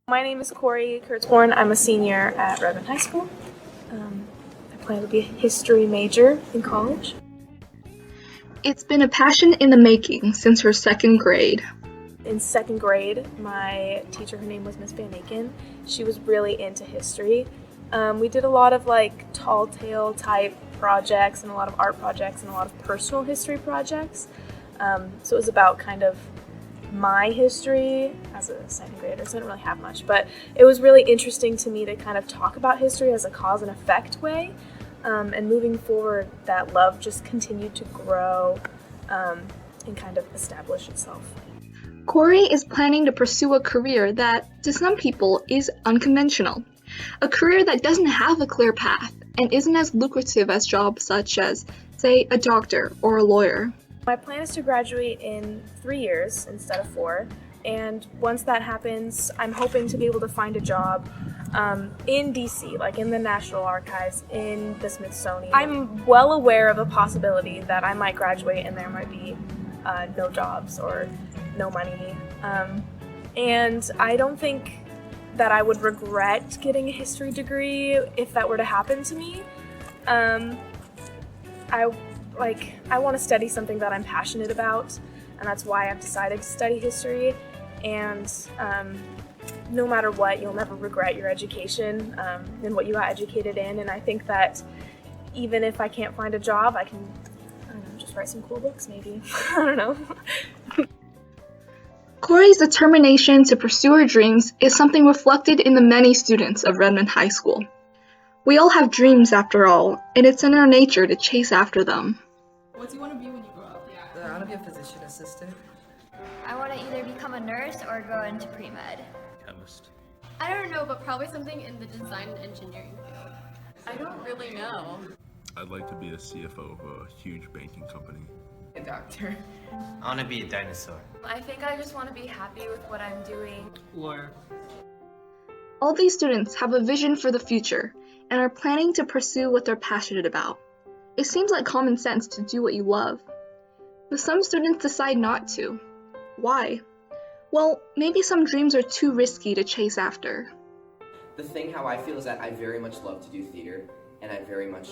My name is Corey Kurtzborn. I'm a senior at Redmond High School. I plan to be a history major in college. It's been a passion in the making since her second grade. In second grade, my teacher, her name was Miss Van Aken, she was really into history. We did a lot of tall tale type projects and a lot of art projects and a lot of personal history projects. So it was about kind of my history as a second grader, so I didn't really have much, but it was really interesting to me to kind of talk about history as a cause and effect way, and moving forward, that love just continued to grow and kind of establish itself. Corey is planning to pursue a career that, to some people, is unconventional. A career that doesn't have a clear path and isn't as lucrative as jobs such as, say, a doctor or a lawyer. My plan is to graduate in 3 years instead of 4, and once that happens, I'm hoping to be able to find a job in DC, like in the National Archives, in the Smithsonian. I'm well aware of a possibility that I might graduate and there might be no jobs or no money, and I don't think that I would regret getting a history degree if that were to happen to me. I want to study something that I'm passionate about, and that's why I've decided to study history. And no matter what, you'll never regret your education and what you got educated in. And I think that even if I can't find a job, I can, I don't know, just write some cool books maybe. I don't know. Corey's determination to pursue her dreams is something reflected in the many students of Redmond High School. We all have dreams after all, and it's in our nature to chase after them. What do you want to be when you grow up? I want to be a physician assistant. I want to either become a nurse or go into pre-med. Chemist. I don't know, but probably something in the design and engineering field. I don't really know. I'd like to be a CFO of a huge banking company. A doctor. I want to be a dinosaur. I think I just want to be happy with what I'm doing. Lawyer. All these students have a vision for the future and are planning to pursue what they're passionate about. It seems like common sense to do what you love. But some students decide not to. Why? Well, maybe some dreams are too risky to chase after. The thing how I feel is that I very much love to do theater, and I very much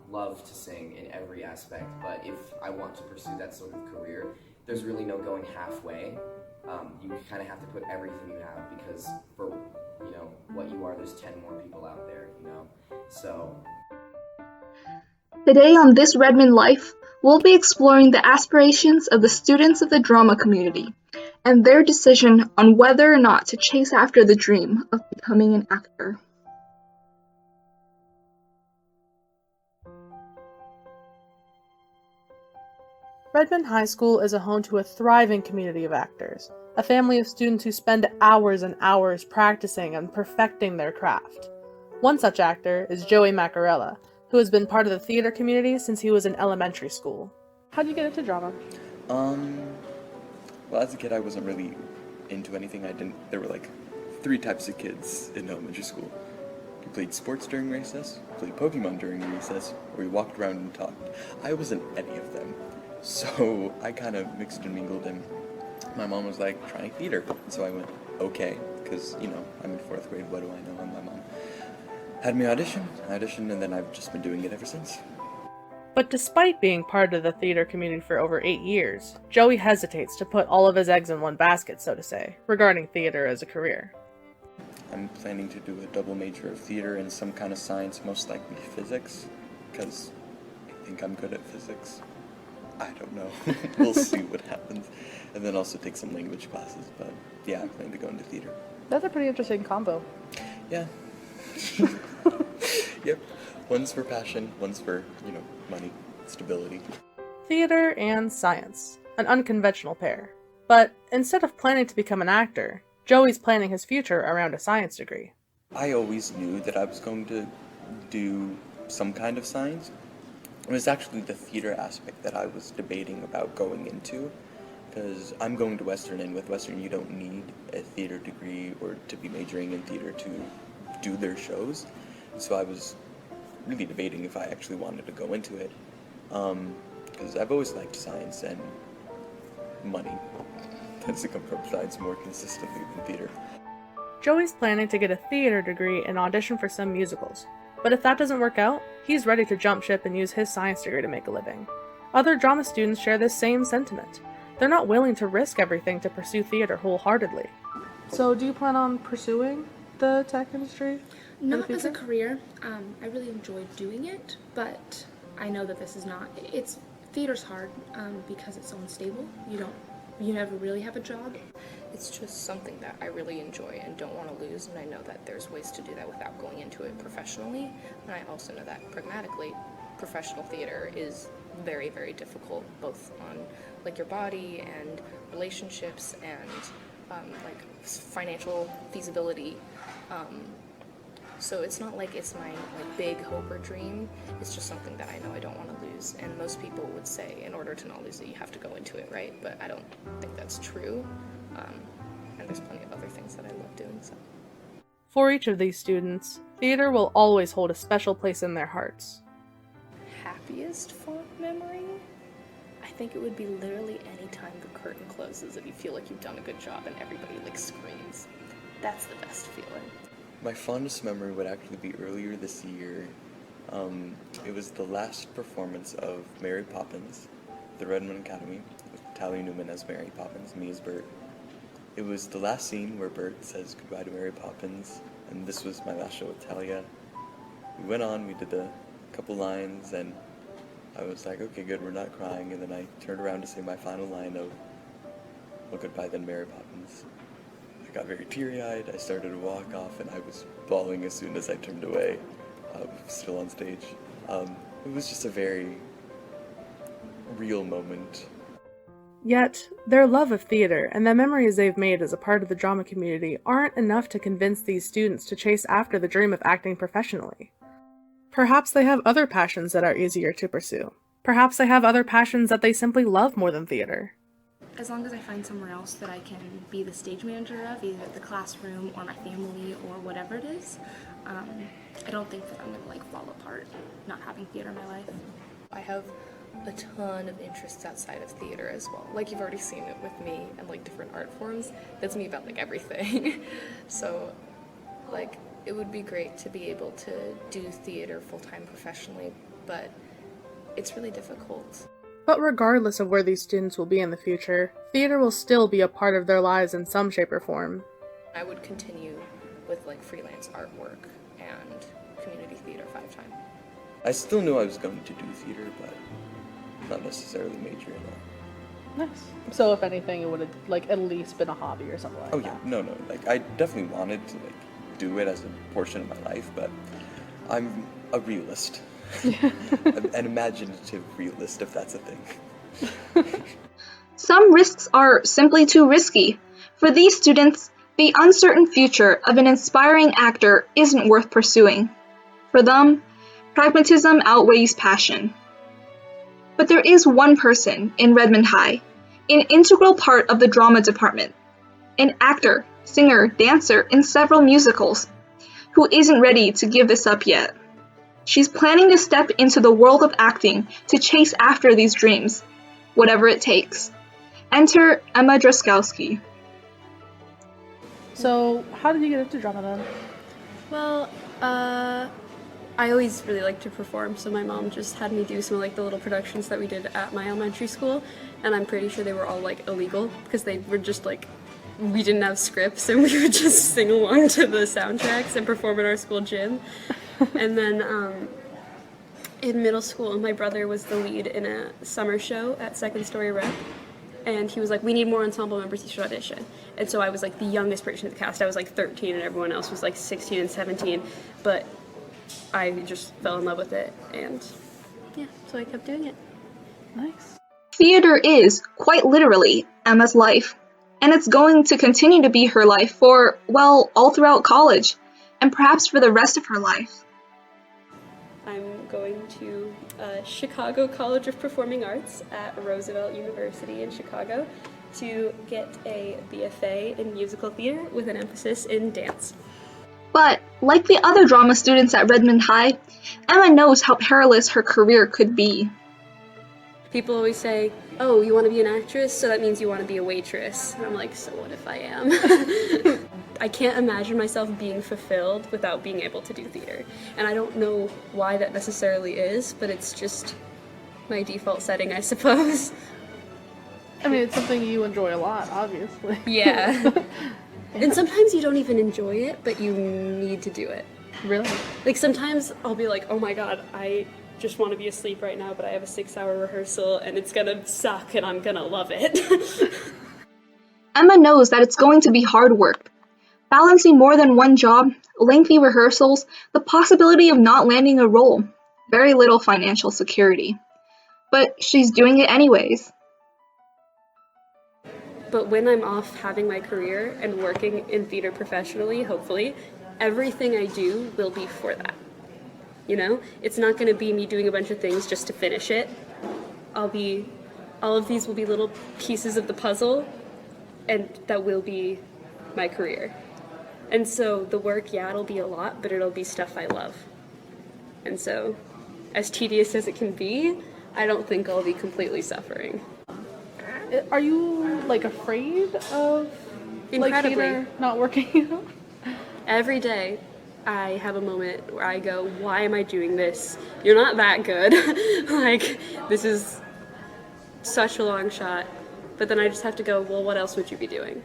love to sing in every aspect, but if I want to pursue that sort of career, there's really no going halfway. You kind of have to put everything you have, because for what you are, there's 10 more people out there, so. Today on This Redmond Life, we'll be exploring the aspirations of the students of the drama community and their decision on whether or not to chase after the dream of becoming an actor. Redmond High School is a home to a thriving community of actors, a family of students who spend hours and hours practicing and perfecting their craft. One such actor is Joey Macarella, who has been part of the theater community since he was in elementary school. How did you get into drama? Well, as a kid, I wasn't really into anything. There were 3 types of kids in elementary school. You played sports during recess, you played Pokemon during recess, or you walked around and talked. I wasn't any of them. So I kind of mixed and mingled, and my mom was like, trying theater. So I went, okay, because, I'm in 4th grade, what do I know? And my mom had me audition, and then I've just been doing it ever since. But despite being part of the theater community for over 8 years, Joey hesitates to put all of his eggs in one basket, so to say, regarding theater as a career. I'm planning to do a double major of theater and some kind of science, most likely physics, because I think I'm good at physics. I don't know. We'll see what happens. And then also take some language classes, but yeah, I plan to go into theater. That's a pretty interesting combo. Yeah. Yep. One's for passion, one's for, money, stability. Theater and science, an unconventional pair. But instead of planning to become an actor, Joey's planning his future around a science degree. I always knew that I was going to do some kind of science. It was actually the theater aspect that I was debating about going into, because I'm going to Western, and with Western you don't need a theater degree or to be majoring in theater to do their shows. So I was really debating if I actually wanted to go into it, because I've always liked science, and money tends to come from science more consistently than theater. Joey's planning to get a theater degree and audition for some musicals. But if that doesn't work out, he's ready to jump ship and use his science degree to make a living. Other drama students share this same sentiment. They're not willing to risk everything to pursue theater wholeheartedly. So do you plan on pursuing the tech industry? Not as a career. I really enjoy doing it, but I know that this is not, theater's hard because it's so unstable. You never really have a job. It's just something that I really enjoy and don't want to lose, and I know that there's ways to do that without going into it professionally, and I also know that pragmatically, professional theater is very, very difficult, both on like your body and relationships and like financial feasibility. So it's not like it's my big hope or dream. It's just something that I know I don't want to lose. And most people would say in order to not lose it, you have to go into it, right? But I don't think that's true. And there's plenty of other things that I love doing. So. For each of these students, theater will always hold a special place in their hearts. Happiest fond memory? I think it would be literally any time the curtain closes and you feel like you've done a good job and everybody screams. That's the best feeling. My fondest memory would actually be earlier this year. It was the last performance of Mary Poppins, the Redmond Academy, with Tally Newman as Mary Poppins, me as Bert. It was the last scene where Bert says goodbye to Mary Poppins, and this was my last show with Talia. We went on, we did a couple lines, and I was like, okay, good, we're not crying, and then I turned around to say my final line of, well, goodbye then, Mary Poppins. I got very teary-eyed, I started to walk off, and I was bawling as soon as I turned away, still on stage. It was just a very real moment. Yet, their love of theater and the memories they've made as a part of the drama community aren't enough to convince these students to chase after the dream of acting professionally. Perhaps they have other passions that are easier to pursue. Perhaps they have other passions that they simply love more than theater. As long as I find somewhere else that I can be the stage manager of, either the classroom or my family or whatever it is, I don't think that I'm going to fall apart not having theater in my life. I have a ton of interests outside of theater as well. You've already seen it with me and different art forms. That's me about everything. So it would be great to be able to do theater full-time professionally, but it's really difficult. But regardless of where these students will be in the future, theater will still be a part of their lives in some shape or form. I would continue with freelance artwork and community theater 5-time. I still knew I was going to do theater, but not necessarily major in it. Nice. So if anything, it would have at least been a hobby or something like that. Oh yeah, no. I definitely wanted to do it as a portion of my life, but I'm a realist. An imaginative realist, if that's a thing. Some risks are simply too risky. For these students, the uncertain future of an inspiring actor isn't worth pursuing. For them, pragmatism outweighs passion. But there is one person in Redmond High, an integral part of the drama department, an actor, singer, dancer in several musicals, who isn't ready to give this up yet. She's planning to step into the world of acting to chase after these dreams, whatever it takes. Enter Emma Droskowski. So, how did you get into drama then? Well, I always really liked to perform, so my mom just had me do some of the little productions that we did at my elementary school, and I'm pretty sure they were all illegal because they were just we didn't have scripts and we would just sing along to the soundtracks and perform at our school gym. And then in middle school, my brother was the lead in a summer show at Second Story Rep, and he was like, we need more ensemble members, you should audition. And so I was the youngest person in the cast. I was 13 and everyone else was 16 and 17, but I just fell in love with it, and yeah, so I kept doing it. Nice. Theater is, quite literally, Emma's life, and it's going to continue to be her life for, all throughout college, and perhaps for the rest of her life. I'm going to Chicago College of Performing Arts at Roosevelt University in Chicago to get a BFA in musical theater with an emphasis in dance. But, like the other drama students at Redmond High, Emma knows how perilous her career could be. People always say, oh, you want to be an actress, so that means you want to be a waitress. And I'm like, so what if I am? I can't imagine myself being fulfilled without being able to do theater. And I don't know why that necessarily is, but it's just my default setting, I suppose. I mean, it's something you enjoy a lot, obviously. Yeah. And sometimes you don't even enjoy it, but you need to do it. Really? Like sometimes I'll be like, oh my god, I just want to be asleep right now, but I have a 6-hour rehearsal and it's gonna suck and I'm gonna love it. Emma knows that it's going to be hard work. Balancing more than one job, lengthy rehearsals, the possibility of not landing a role, very little financial security. But she's doing it anyways. But when I'm off having my career and working in theater professionally, hopefully, everything I do will be for that. You know? It's not going to be me doing a bunch of things just to finish it. All of these will be little pieces of the puzzle, and that will be my career. And so the work, yeah, it'll be a lot, but it'll be stuff I love. And so, as tedious as it can be, I don't think I'll be completely suffering. Are you, like, afraid of, Incredibly. like, theater not working out? Every day, I have a moment where I go, why am I doing this? You're not that good. Like, this is such a long shot. But then I just have to go, well, what else would you be doing?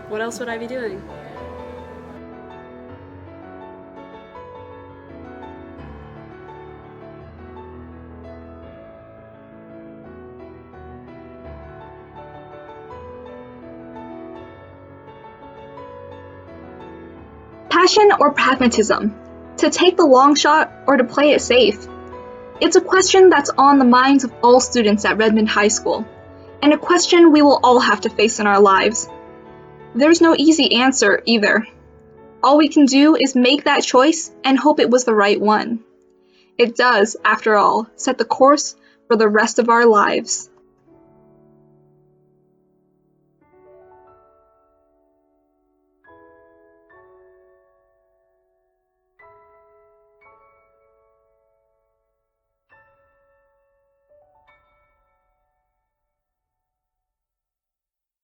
What else would I be doing? Passion or pragmatism? To take the long shot or to play it safe? It's a question that's on the minds of all students at Redmond High School, and a question we will all have to face in our lives. There's no easy answer either. All we can do is make that choice and hope it was the right one. It does, after all, set the course for the rest of our lives.